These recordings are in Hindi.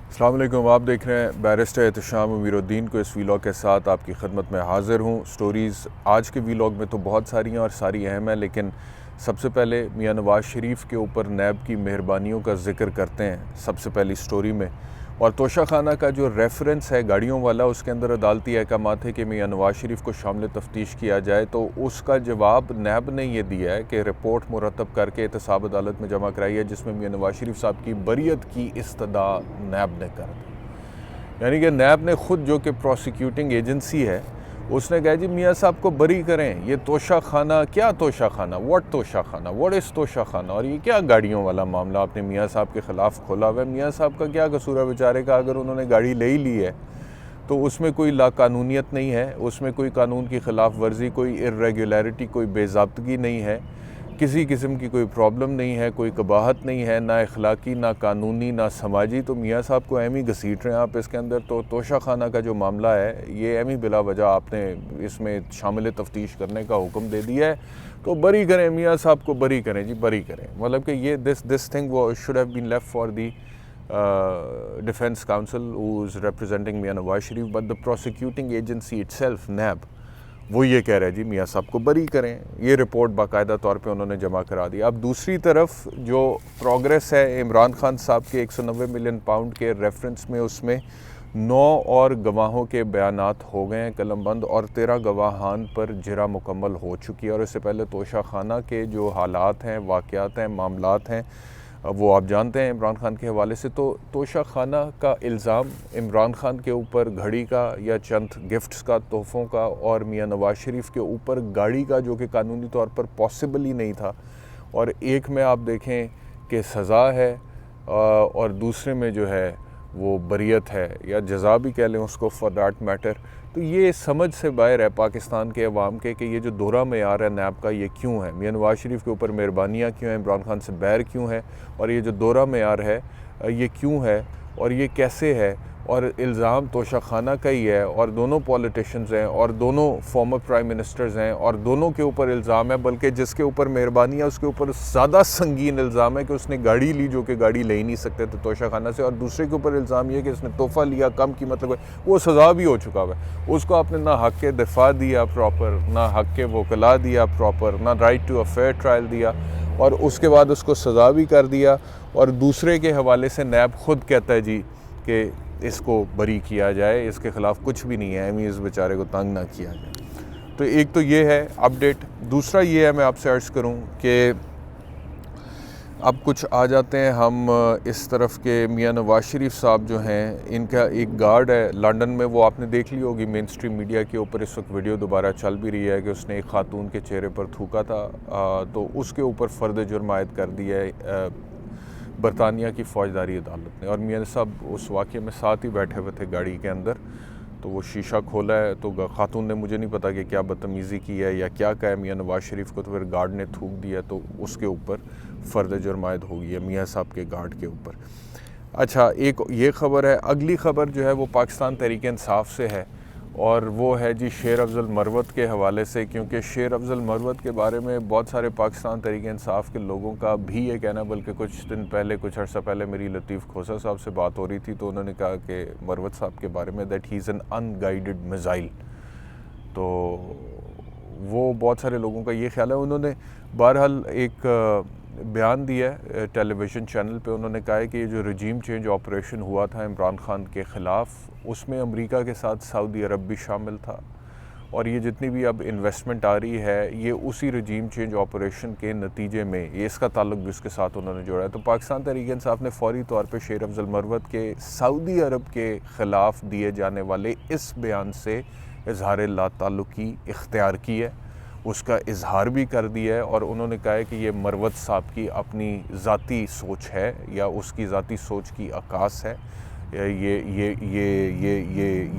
अस्सलाम वालेकुम। आप देख रहे हैं बैरिस्टर एहतशाम अमीरुद्दीन को इस वीलॉग के साथ आपकी खिदमत में हाज़िर हूँ। स्टोरीज़ आज के वीलॉग में तो बहुत सारी हैं और सारी अहम हैं, लेकिन सबसे पहले मियाँ नवाज़ शरीफ के ऊपर नैब की मेहरबानियों का ज़िक्र करते हैं सबसे पहली स्टोरी में। और तोशा खाना का जो रेफरेंस है गाड़ियों वाला, उसके अंदर अदालती अहकामात है कि मियाँ नवाज़ शरीफ को शामिल तफ्तीश किया जाए, तो उसका जवाब नैब ने यह दिया है कि रिपोर्ट मुरतब करके एहतसाब अदालत में जमा कराई है, जिसमें मियाँ नवाज़ शरीफ साहब की बरियत की इस्तदा नैब ने कर दी। यानी कि नैब ने ख़ुद, जो कि प्रोसिक्यूटिंग एजेंसी है, उसने कहा जी मियाँ साहब को बरी करें। ये तोशा खाना, क्या तोशा खाना, व्हाट तोशा खाना, व्हाट इज़ तोशा खाना, और ये क्या गाड़ियों वाला मामला आपने मियाँ साहब के ख़िलाफ़ खोला हुआ है। मियाँ साहब का क्या कसूर है बेचारे का? अगर उन्होंने गाड़ी ले ही ली है तो उसमें कोई लाकानूनियत नहीं है, उसमें कोई कानून की ख़िलाफ़ वर्जी, कोई इर्रेगुलरिटी, कोई बेज़ाब्तगी नहीं है, किसी किस्म की कोई प्रॉब्लम नहीं है, कोई कबाहत नहीं है, ना अखलाकी, ना कानूनी, ना समाजी। तो मियाँ साहब को एम ही घसीट रहे हैं आप इसके अंदर। तो तोशा खाना का जो मामला है, ये एम ही बिला वजह आपने इसमें शामिल तफ्तीश करने का हुक्म दे दिया है, तो बरी करें मियाँ साहब को, बरी करें जी, बरी करें। मतलब कि ये दिस थिंग वो should have been left for the defence counsel who is representing Mian Nawaz Sharif, but the prosecuting agency itself, NAB, वो ये कह रहे हैं जी मियाँ साहब को बरी करें। ये रिपोर्ट बाकायदा तौर पे उन्होंने जमा करा दी। अब दूसरी तरफ जो प्रोग्रेस है इमरान खान साहब के 190 मिलियन पाउंड के रेफरेंस में, उसमें 9 और गवाहों के बयानात हो गए हैं कलमबंद, और 13 गवाहान पर जिरा मुकम्मल हो चुकी है। और इससे पहले तोशा खाना के जो हालात हैं, वाक़यात हैं, मामलात हैं, वो आप जानते हैं इमरान खान के हवाले से। तो तोशा खाना का इल्ज़ाम इमरान खान के ऊपर घड़ी का या चंद गिफ्ट्स का, तोहफ़ों का, और मियाँ नवाज़ शरीफ के ऊपर गाड़ी का, जो कि कानूनी तौर पर पॉसिबल ही नहीं था। और एक में आप देखें कि सज़ा है और दूसरे में जो है वो बरियत है, या जज़ा भी कह लें उसको फॉर दैट मैटर। तो ये समझ से बाहर है पाकिस्तान के अवाम के कि ये जो दोहरा मेयार है नैब का, ये क्यों है? मियाँ नवाज़ शरीफ के ऊपर मेहरबानियाँ क्यों हैं, इमरान खान से बैर क्यों है, और ये जो दोहरा मेयार है ये क्यों है और ये कैसे है? और इल्ज़ाम तोशा खाना का ही है, और दोनों पॉलिटिशियंस हैं, और दोनों फॉर्मर प्राइम मिनिस्टर्स हैं, और दोनों के ऊपर इल्ज़ाम है। बल्कि जिसके ऊपर मेहरबानी है उसके ऊपर ज़्यादा संगीन इल्ज़ाम है कि उसने गाड़ी ली, जो कि गाड़ी ले ही नहीं सकते थे तोशा खाना से। और दूसरे के ऊपर इल्ज़ाम ये है कि उसने तोहफ़ा लिया कम कीमत का, वो सज़ा भी हो चुका है। उसको आपने ना हक़ के दिफा दिया प्रॉपर, ना हक़ के वकला दिया प्रॉपर, ना right to a fair trial दिया, और उसके बाद उसको सज़ा भी कर दिया। और दूसरे के हवाले से नैब ख़ुद कहता है जी कि इसको बरी किया जाए, इसके ख़िलाफ़ कुछ भी नहीं है, एम इस बेचारे को तंग ना किया जाए। तो एक तो ये है अपडेट। दूसरा ये है, मैं आपसे अर्ज़ करूं कि अब कुछ आ जाते हैं हम इस तरफ के मियाँ नवाज़ शरीफ साहब जो हैं, इनका एक गार्ड है लंदन में, वो आपने देख ली होगी मेन स्ट्रीम मीडिया के ऊपर इस वक्त वीडियो दोबारा चल भी रही है कि उसने एक खातून के चेहरे पर थूका था। तो उसके ऊपर फ़र्द जुर्म आयद कर दिया है बरतानिया की फ़ौजदारी अदालत ने। और मियाँ साहब उस वाक़े में साथ ही बैठे हुए थे गाड़ी के अंदर। तो वो शीशा खोला है, तो खातून ने, मुझे नहीं पता कि क्या बदतमीज़ी की है या क्या कहा है मियाँ नवाज़ शरीफ को, तो फिर गार्ड ने थूक दिया, तो उसके ऊपर फ़र्द जुर्म आयद हो गई है मियाँ साहब के गार्ड के ऊपर। अच्छा, एक ये ख़बर है। अगली ख़बर जो है वो पाकिस्तान तहरीक इंसाफ से है, और वो है जी शेर अफजल मरवत के हवाले से। क्योंकि शेर अफजल मरवत के बारे में बहुत सारे पाकिस्तान तहरीक इंसाफ के लोगों का भी ये कहना, बल्कि कुछ दिन पहले, कुछ अर्सा पहले मेरी लतीफ़ खोसा साहब से बात हो रही थी, तो उन्होंने कहा कि मरवत साहब के बारे में that he is an unguided missile. तो वो बहुत सारे लोगों का ये ख्याल है। उन्होंने बहरहाल एक बयान दिया है टेलीविज़न चैनल पे। उन्होंने कहा है कि ये जो रजीम चेंज ऑपरेशन हुआ था इमरान खान के ख़िलाफ़, उसमें अमेरिका के साथ सऊदी अरब भी शामिल था, और ये जितनी भी अब इन्वेस्टमेंट आ रही है ये उसी रजीम चेंज ऑपरेशन के नतीजे में, ये इसका ताल्लुक भी उसके साथ उन्होंने जोड़ा है। तो पाकिस्तान तहरीक इंसाफ ने फ़ौरी तौर पर शेर अफजल मरवत के सऊदी अरब के ख़िलाफ़ दिए जाने वाले इस बयान से इजहार लाताल्लुकी इख्तियार की है, उसका इजहार भी कर दिया है। और उन्होंने कहा है कि ये मरवत साहब की अपनी ज़ाती सोच है, या उसकी ज़ाती सोच की अक्कास है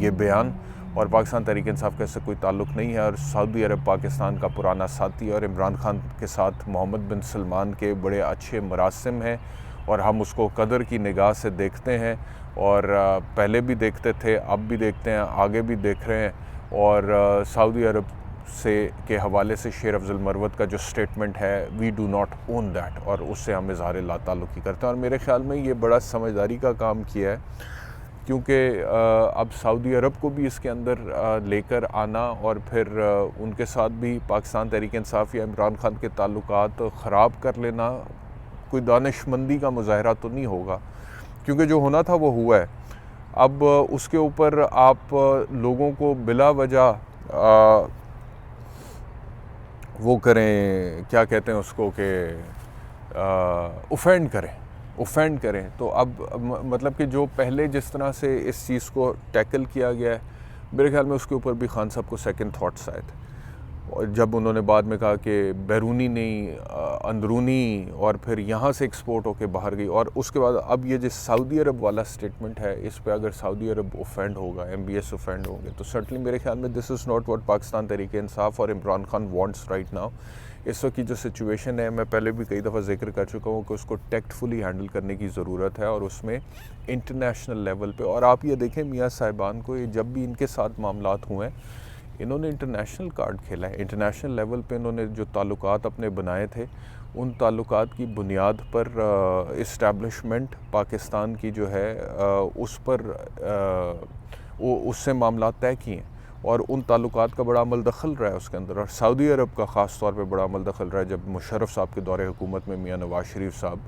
ये बयान, और पाकिस्तान तहरीक इंसाफ का इससे कोई ताल्लुक़ नहीं है। और सऊदी अरब पाकिस्तान का पुराना साथी है, और इमरान खान के साथ मोहम्मद बिन सलमान के बड़े अच्छे मरासिम हैं, और हम उसको कदर की निगाह से देखते हैं, और पहले भी देखते थे, अब भी देखते हैं, आगे भी देख रहे हैं। और सऊदी अरब से के हवाले से शेर अफजल मरवत का जो स्टेटमेंट है, we do not own that, और उससे हम इज़हार लाताल्लुकी करते हैं। और मेरे ख़्याल में ये बड़ा समझदारी का काम किया है क्योंकि अब सऊदी अरब को भी इसके अंदर लेकर आना और फिर उनके साथ भी पाकिस्तान तहरीक इंसाफ या इमरान खान के ताल्लुकात ख़राब कर लेना कोई दानिशमंदी का मुजाहरा तो नहीं होगा, क्योंकि जो होना था वो हुआ है। अब उसके ऊपर आप लोगों को बिला वजह वो करें, क्या कहते हैं उसको, कि ऑफेंड करें। तो अब मतलब कि जो पहले जिस तरह से इस चीज़ को टैकल किया गया है, मेरे ख्याल में उसके ऊपर भी खान साहब को सेकंड थॉट्स आए थे। और जब उन्होंने बाद में कहा कि बैरूनी नहीं अंदरूनी, और फिर यहाँ से एक्सपोर्ट होके बाहर गई, और उसके बाद अब ये जो सऊदी अरब वाला स्टेटमेंट है, इस पे अगर सऊदी अरब ऑफेंड होगा, MBS ऑफेंड होंगे, तो सर्टनली मेरे ख्याल में this is not what Pakistan Tehreek Insaf और Imran Khan wants right now. इस वक्त की जो सिचुएशन है, मैं पहले भी कई दफ़ा जिक्र कर चुका हूँ कि उसको टैक्टफुली हैंडल करने की ज़रूरत है, और उसमें इंटरनेशनल लेवल पे। और आप ये देखें मियाँ साहिबान को, ये जब भी इनके साथ मामलात हुए हैं, इन्होंने इंटरनेशनल कार्ड खेला है। इंटरनेशनल लेवल पे इन्होंने जो ताल्लुकात अपने बनाए थे, उन ताल्लुकात की बुनियाद पर इस्टेब्लिशमेंट पाकिस्तान की जो है उस पर उससे मामलात तय किए, और उन ताल्लुकात का बड़ा अमल दखल रहा है उसके अंदर। और सऊदी अरब का ख़ास तौर पे बड़ा अमल दखल रहा है। जब मुशर्रफ साहब के दौरे हुकूमत में मियाँ नवाज़ शरीफ साहब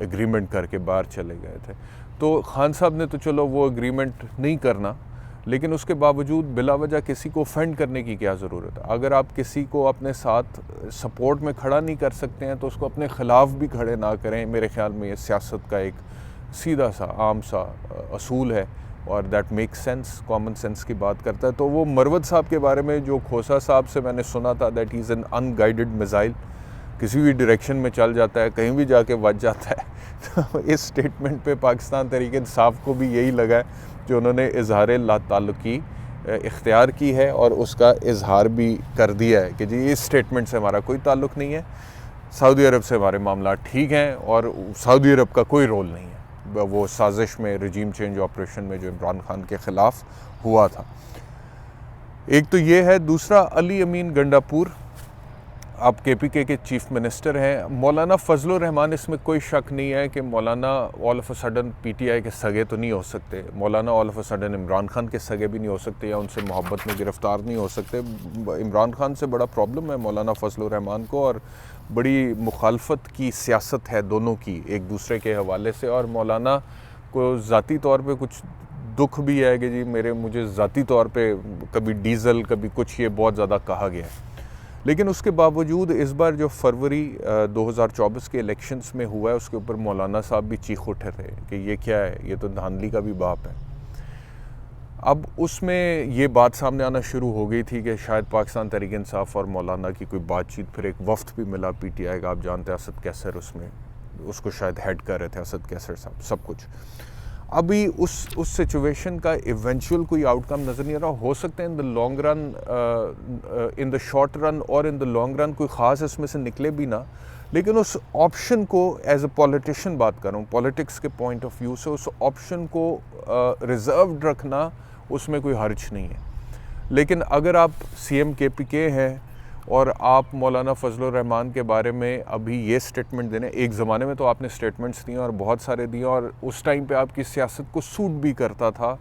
एग्रीमेंट करके बाहर चले गए थे, तो खान साहब ने तो चलो वो एग्रीमेंट नहीं करना, लेकिन उसके बावजूद बिला वजह किसी को ऑफेंड करने की क्या ज़रूरत है। अगर आप किसी को अपने साथ सपोर्ट में खड़ा नहीं कर सकते हैं, तो उसको अपने ख़िलाफ़ भी खड़े ना करें। मेरे ख़्याल में ये सियासत का एक सीधा सा आम सा असूल है, और that makes sense, common sense की बात करता है। तो वो मरवत साहब के बारे में जो खोसा साहब से मैंने सुना था, that is an unguided missile, किसी भी डायरेक्शन में चल जाता है, कहीं भी जाके बच जाता है। तो इस स्टेटमेंट पे पाकिस्तान तहरीक इंसाफ को भी यही लगा है, जो उन्होंने इजहार लाताल्लुकी इख्तियार की है, और उसका इजहार भी कर दिया है कि जी इस स्टेटमेंट से हमारा कोई ताल्लुक़ नहीं है, सऊदी अरब से हमारे मामला ठीक हैं, और सऊदी अरब का कोई रोल नहीं है वो साजिश में, रजीम चेंज ऑपरेशन में जो इमरान खान के ख़िलाफ़ हुआ था। एक तो ये है। दूसरा, अली अमीन गंडापुर अब KPK के चीफ़ मिनिस्टर हैं। मौलाना फजलुर रहमान, इसमें कोई शक नहीं है कि मौलाना all of a sudden PTI के सगे तो नहीं हो सकते, मौलाना all of a sudden Imran Khan के सगे भी नहीं हो सकते, या उनसे मोहब्बत में गिरफ़्तार नहीं हो सकते। इमरान खान से बड़ा प्रॉब्लम है मौलाना फजलुर रहमान को, और बड़ी मुखालफत की सियासत है दोनों की एक दूसरे के हवाले से। और मौलाना को ज़ाती तौर पर कुछ दुख भी है कि जी मुझे ज़ाती तौर पर कभी डीज़ल कभी कुछ, ये बहुत ज़्यादा कहा गया है। लेकिन उसके बावजूद इस बार जो फरवरी 2024 के इलेक्शंस में हुआ है, उसके ऊपर मौलाना साहब भी चीख उठे थे कि ये क्या है, ये तो धांधली का भी बाप है। अब उसमें ये बात सामने आना शुरू हो गई थी कि शायद पाकिस्तान तहरीक इंसाफ और मौलाना की कोई बातचीत, फिर एक वफ्द भी मिला PTI का, आप जानते हैं असद कैसर उसमें, उसको शायद हेड कर रहे थे असद कैसर साहब, सब कुछ। अभी उस सिचुएशन का इवेंचुअल कोई आउटकम नज़र नहीं आ रहा। हो सकता है in the long run, in the short run और इन द लॉन्ग रन कोई ख़ास इसमें से निकले भी ना, लेकिन उस ऑप्शन को, एज ए पॉलिटिशियन बात कर रहा हूँ, पॉलिटिक्स के पॉइंट ऑफ व्यू से, उस ऑप्शन को रिज़र्व्ड रखना, उसमें कोई हर्ज नहीं है। लेकिन अगर आप CM KPK हैं और आप मौलाना फजलुर रहमान के बारे में अभी ये स्टेटमेंट देने, एक ज़माने में तो आपने स्टेटमेंट्स दिए और बहुत सारे दिए, और उस टाइम पे आपकी सियासत को सूट भी करता था,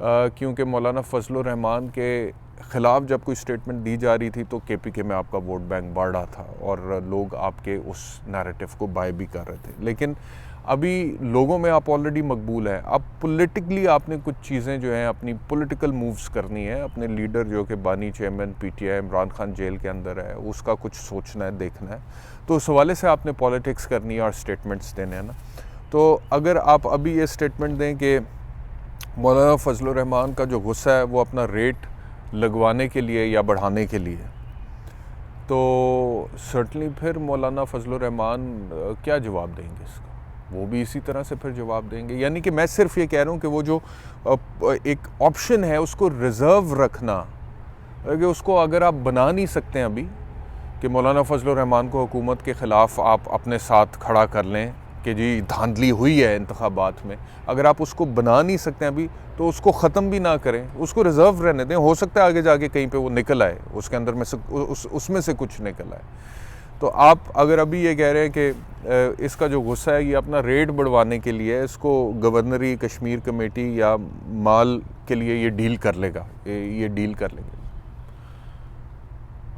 क्योंकि मौलाना फजलुर रहमान के ख़िलाफ़ जब कोई स्टेटमेंट दी जा रही थी तो KPK में आपका वोट बैंक बढ़ रहा था, और लोग आपके उस नैरेटिव को बाय भी कर रहे थे। लेकिन अभी लोगों में आप ऑलरेडी मकबूल हैं। अब पॉलिटिकली आपने कुछ चीज़ें जो हैं, अपनी पॉलिटिकल मूव्स करनी है। अपने लीडर जो कि बानी chairman PTI Imran Khan jail के अंदर है, उसका कुछ सोचना है, देखना है। तो उस हवाले से आपने पॉलिटिक्स करनी है और स्टेटमेंट्स देने हैं ना। तो अगर आप अभी ये स्टेटमेंट दें कि मौलाना फजलुर रहमान का जो गुस्सा है वो अपना रेट लगवाने के लिए या बढ़ाने के लिए, तो सर्टनली फिर मौलाना फजलुर रहमान क्या जवाब देंगे इसका? वो भी इसी तरह से फिर जवाब देंगे। यानी कि मैं सिर्फ ये कह रहा हूँ कि वो जो एक ऑप्शन है उसको रिज़र्व रखना, कि उसको अगर आप बना नहीं सकते हैं अभी कि मौलाना फजलुर रहमान को हुकूमत के ख़िलाफ़ आप अपने साथ खड़ा कर लें कि जी धांधली हुई है इंतखाबात में, अगर आप उसको बना नहीं सकते हैं अभी, तो उसको ख़त्म भी ना करें, उसको रिज़र्व रहने दें। हो सकता है आगे जाके कहीं पे वो निकल आए, उसके अंदर में से उसमें से कुछ निकल आए। तो आप अगर अभी ये कह रहे हैं कि इसका जो गुस्सा है ये अपना रेट बढ़वाने के लिए है, इसको गवर्नरी कश्मीर कमेटी या माल के लिए ये डील कर लेगा, ये डील कर लेंगे।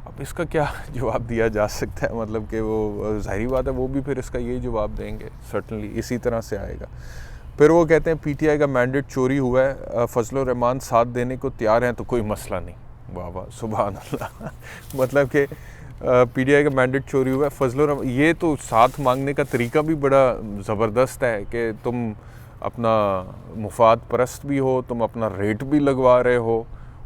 अब इसका क्या जवाब दिया जा सकता है, मतलब कि वो ज़ाहिरी बात है वो भी फिर इसका यही जवाब देंगे, सर्टनली इसी तरह से आएगा। फिर वो कहते हैं पीटीआई का मैंडेट चोरी हुआ है, फजलुर रहमान साथ देने को तैयार हैं तो कोई मसला नहीं। वाह वाह सुभान अल्लाह मतलब कि पीटीआई का मैंडेट चोरी हुआ है, फजलुर ये तो साथ मांगने का तरीका भी बड़ा ज़बरदस्त है कि तुम अपना मुफाद परस्त भी हो, तुम अपना रेट भी लगवा रहे हो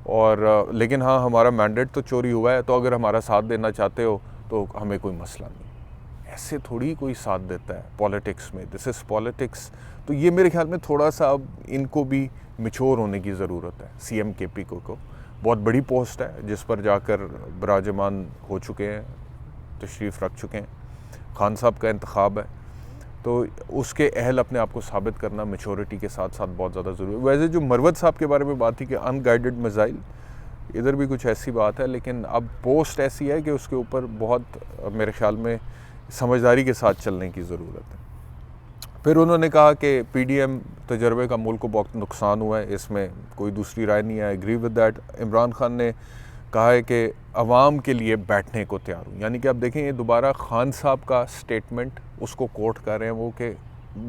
और लेकिन हाँ हमारा मैंडेट तो चोरी हुआ है, तो अगर हमारा साथ देना चाहते हो तो हमें कोई मसला नहीं। ऐसे थोड़ी कोई साथ देता है पॉलिटिक्स में, दिस इज़ पॉलिटिक्स। तो ये मेरे ख्याल में थोड़ा सा अब इनको भी मैच्योर होने की ज़रूरत है। सीएम केपी को बहुत बड़ी पोस्ट है जिस पर जाकर बराजमान हो चुके हैं, तशरीफ़ रख चुके हैं, खान साहब का इंतखाब है, तो उसके अहल अपने आप को साबित करना मैच्योरिटी के साथ साथ बहुत ज़्यादा ज़रूरी है। वैसे जो मरवत साहब के बारे में बात थी कि अनगाइडेड मिसाइल, इधर भी कुछ ऐसी बात है, लेकिन अब पोस्ट ऐसी है कि उसके ऊपर बहुत मेरे ख्याल में समझदारी के साथ चलने की ज़रूरत है। फिर उन्होंने कहा कि पीडीएम तजर्बे का मुल्क को बहुत नुकसान हुआ है, इसमें कोई दूसरी राय नहीं है, agree with that. Imran Khan ने कहा है कि अवाम के लिए बैठने को तैयार हूँ, यानी कि आप देखें ये दोबारा खान साहब का स्टेटमेंट उसको कोट कर रहे हैं वो कि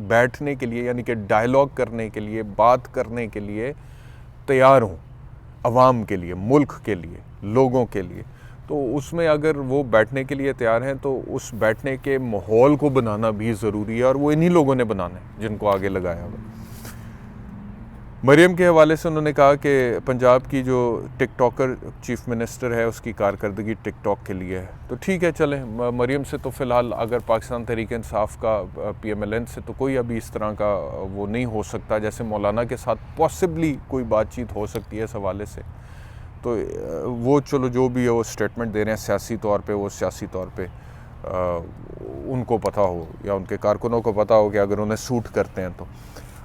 बैठने के लिए, यानी कि डायलॉग करने के लिए, बात करने के लिए तैयार हूँ, अवाम के लिए, मुल्क के लिए, लोगों के लिए। तो उसमें अगर वो बैठने के लिए तैयार हैं तो उस बैठने के माहौल को बनाना भी ज़रूरी है और वो इन्हीं लोगों ने बनाना है जिनको आगे लगाया हुआ। मरियम के हवाले से उन्होंने कहा कि पंजाब की जो टिकटॉकर चीफ मिनिस्टर है उसकी कारकर्दगी टिकटॉक के लिए है, तो ठीक है चलें। मरियम से तो फ़िलहाल अगर पाकिस्तान तहरीक इंसाफ का PMLN से तो कोई अभी इस तरह का वो नहीं हो सकता, जैसे मौलाना के साथ पॉसिबली कोई बातचीत हो सकती है इस हवाले से। तो वो चलो जो भी है वो स्टेटमेंट दे रहे हैं सियासी तौर पे, वो सियासी तौर पे उनको पता हो या उनके कारकुनों को पता हो कि अगर उन्हें सूट करते हैं तो।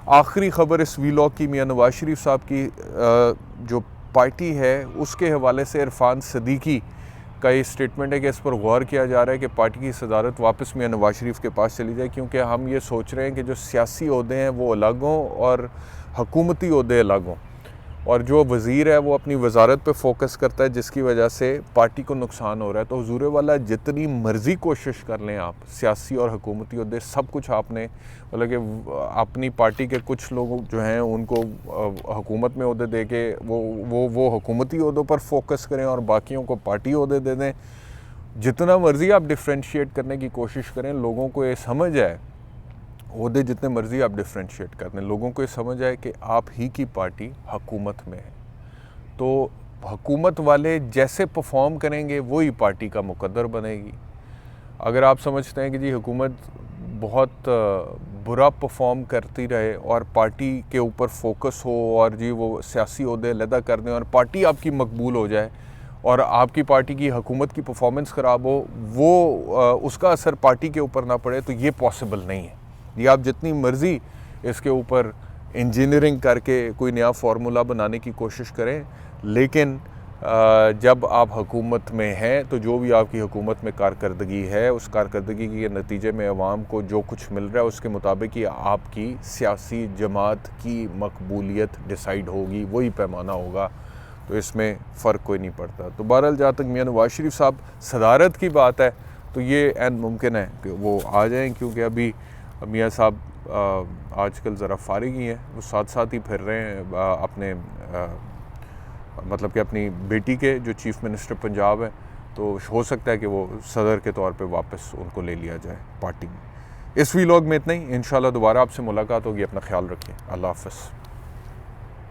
आखिरी ख़बर इस वीलॉग की मियां नवाज शरीफ साहब की जो पार्टी है उसके हवाले से इरफान सदीकी का ये स्टेटमेंट है कि इस पर गौर किया जा रहा है कि पार्टी की सदारत वापस मियां नवाज शरीफ के पास चली जाए, क्योंकि हम ये सोच रहे हैं कि जो सियासी ओहदे हैं वो अलग हों और हुकूमती ओहदे अलग हों, और जो वज़ीर है वो अपनी वजारत पे फोकस करता है जिसकी वजह से पार्टी को नुकसान हो रहा है। तो हुजूर वाला जितनी मर्ज़ी कोशिश कर लें आप, सियासी और हुकूमती ओहदे सब कुछ आपने, मतलब कि अपनी पार्टी के कुछ लोग जो हैं उनको हुकूमत में ओहदे दे के वो हुकूमती ओहदों पर फोकस करें और बाकियों को पार्टी ओहदे दे दें। जितना मर्ज़ी आप डिफ्रेंशिएट करने की कोशिश करें, लोगों को ये समझ आए, ओहदे जितने मर्ज़ी आप डिफ्रेंशिएट कर दें, लोगों को ये समझ आए कि आप ही की पार्टी हुकूमत में है, तो हुकूमत वाले जैसे परफॉर्म करेंगे वही पार्टी का मुकद्दर बनेगी। अगर आप समझते हैं कि जी हुकूमत बहुत बुरा परफॉर्म करती रहे और पार्टी के ऊपर फोकस हो और जी वो सियासी ओहदे अलहदा कर दें और पार्टी आपकी मकबूल हो जाए और आपकी पार्टी की हुकूमत की परफॉर्मेंस ख़राब हो, वो उसका असर पार्टी के ऊपर ना पड़े, तो ये पॉसिबल नहीं है। ये आप जितनी मर्ज़ी इसके ऊपर इंजीनियरिंग करके कोई नया फार्मूला बनाने की कोशिश करें, लेकिन जब आप हुकूमत में हैं तो जो भी आपकी हुकूमत में कारकर्दगी है, उस कारकर्दगी के नतीजे में अवाम को जो कुछ मिल रहा है उसके मुताबिक ही आपकी सियासी जमात की मकबूलियत डिसाइड होगी, वही पैमाना होगा। तो इसमें फ़र्क कोई नहीं पड़ता। तो बहरहाल जहाँ तक मियां नवाज शरीफ साहब सदारत की बात है तो ये ऐन मुमकिन है कि वो आ जाएँ, क्योंकि अभी मियां साहब आजकल ज़रा फारिग ही हैं, वो साथ साथ ही फिर रहे हैं अपने मतलब कि अपनी बेटी के जो चीफ़ मिनिस्टर पंजाब है, तो हो सकता है कि वो सदर के तौर पे वापस उनको ले लिया जाए पार्टी में। इस वीलॉग में इतना ही, इंशाल्लाह दोबारा आपसे मुलाकात होगी। अपना ख्याल रखिए। अल्लाह हाफ़िज़।